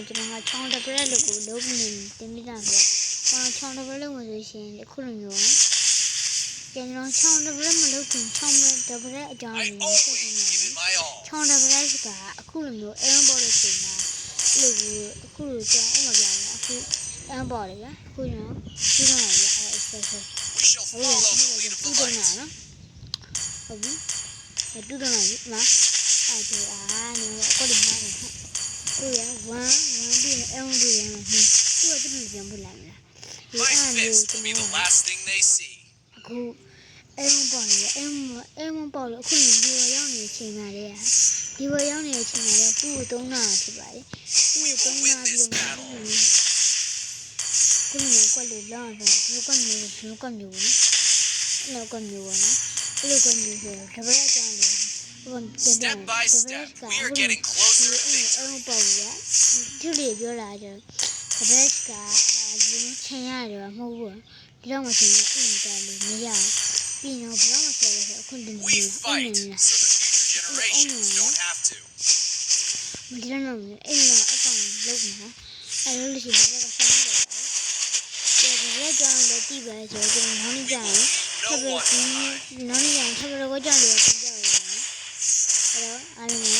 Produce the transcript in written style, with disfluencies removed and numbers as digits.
ကျွန်တော်ကချောင်းတစ်ပရက်လို့ကိုလုံးနေတင်ပြတာဆိုတော့ချောင်းတစ်ပရက်လို့မဆိုရှင်အခုလိုမျိုးကျွန်တော်ချောင်းတစ်ပရက်မလုပ်ခင်ချောင်းတစ်ပရက်အကြောင်းကိုသိနေတယ်ချောင်းတစ်ပရက်ကအခုလိုမျိုးအမ်ဘော်လို့ချိန်တာအဲ့လိုအခုလိုကြောင်းဥမပြတယ်အခုအမ်ဘော်လေဗျာအခုကျွန်တော်ပြီးတော့ရအဲ့ expression ဟုတ်တယ်တူတော့နာနော်ဟုတ်ပြီတူတော့နာမအဲ့ဒါနေကိုဒီမှာဟုတ်ရ1ပြီးအမ်ပြီးရမယ်သူကတူပြန်ပြလိုက်လားဒီအဲ့လိုကျွန်တော်အခုအမ်ဘော်လေအမ်ဘော်လို့အခုဒီဝရောက်နေချိန်လာတဲ့ဒီဝရောက်နေချိန်လာတဲ့သူ့ကိုသုံးတာဖြစ်ပါလေသူ့ကိုသုံးတာပြီးတော့ခုနကကွက်လို့လောင်းတယ်ဒီကွက်မျိုးနော်ကွက်မျိုးပေါ့နော်ကွက်မျိုးပေါ့နော်အဲ့လိုကွက်မျိုးဆိုတပည့်အကြောင်းလေးဟိုstep by step we are getting closer to victory အဲ့ပေါ့ရသူလေးပြောလာကြတပည့်ကဒီချင်းရတယ်မဟုတ်ဘူးဒီတော့မှချင်းအင်းတယ်လို့မရပြီးတော့ဘာမှဆက်လဲအခုဒီနေ့အင်းနေ generations don't have to မကြမ်းတော့ဘူးအဲ့တော့အကောင်လုံးမှာအဲ့လိုလို့ရှိရင်လည်းဆောင်းတယ်ဒီကြောင့်လည်းတည်ပါဆိုတော့နောက်နေ့ကျရင်ထပ်ပြီးနောက်နေ့ကျရင်ထပ်ပြီးတော့ကြောက်လို့ပြန်ကြောက်ရတယ်အဲ့တော့အားလုံး